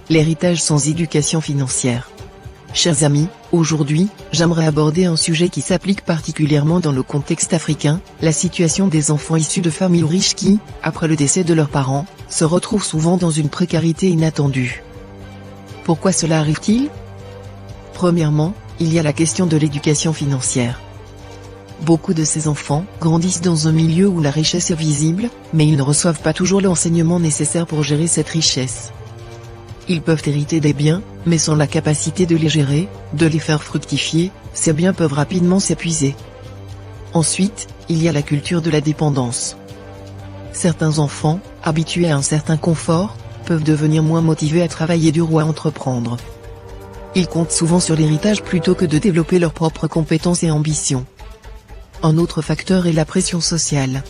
l'héritage sans éducation financière. Chers amis, aujourd'hui, j'aimerais aborder un sujet qui s'applique particulièrement dans le contexte africain, la situation des enfants issus de familles riches qui, après le décès de leurs parents, se retrouvent souvent dans une précarité inattendue. Pourquoi cela arrive-t-il? Premièrement, il y a la question de l'éducation financière. Beaucoup de ces enfants grandissent dans un milieu où la richesse est visible, mais ils ne reçoivent pas toujours l'enseignement nécessaire pour gérer cette richesse. Ils peuvent hériter des biens, mais sans la capacité de les gérer, de les faire fructifier, ces biens peuvent rapidement s'épuiser. Ensuite, il y a la culture de la dépendance. Certains enfants, habitués à un certain confort, peuvent devenir moins motivés à travailler dur ou à entreprendre. Ils comptent souvent sur l'héritage plutôt que de développer leurs propres compétences et ambitions. Un autre facteur est la pression sociale.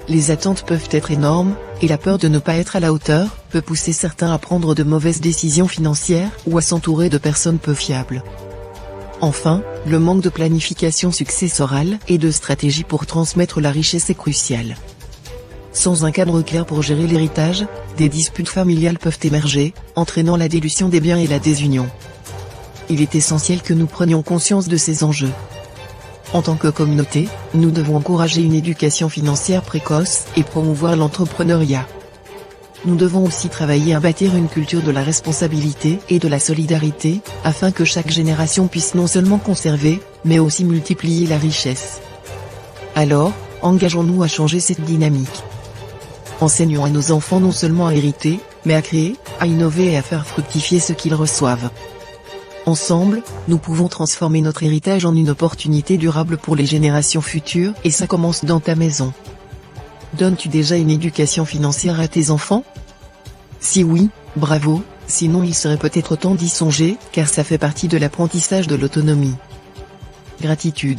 Les attentes peuvent être énormes, et la peur de ne pas être à la hauteur peut pousser certains à prendre de mauvaises décisions financières ou à s'entourer de personnes peu fiables. Enfin, le manque de planification successorale et de stratégie pour transmettre la richesse est crucial. Sans un cadre clair pour gérer l'héritage, des disputes familiales peuvent émerger, entraînant la dilution des biens et la désunion. Il est essentiel que nous prenions conscience de ces enjeux. En tant que communauté, nous devons encourager une éducation financière précoce et promouvoir l'entrepreneuriat. Nous devons aussi travailler à bâtir une culture de la responsabilité et de la solidarité, afin que chaque génération puisse non seulement conserver, mais aussi multiplier la richesse. Alors, engageons-nous à changer cette dynamique. Enseignons à nos enfants non seulement à hériter, mais à créer, à innover et à faire fructifier ce qu'ils reçoivent. Ensemble, nous pouvons transformer notre héritage en une opportunité durable pour les générations futures, et ça commence dans ta maison. Donnes-tu déjà une éducation financière à tes enfants? Si oui, bravo, sinon il serait peut-être temps d'y songer, car ça fait partie de l'apprentissage de l'autonomie. Gratitude.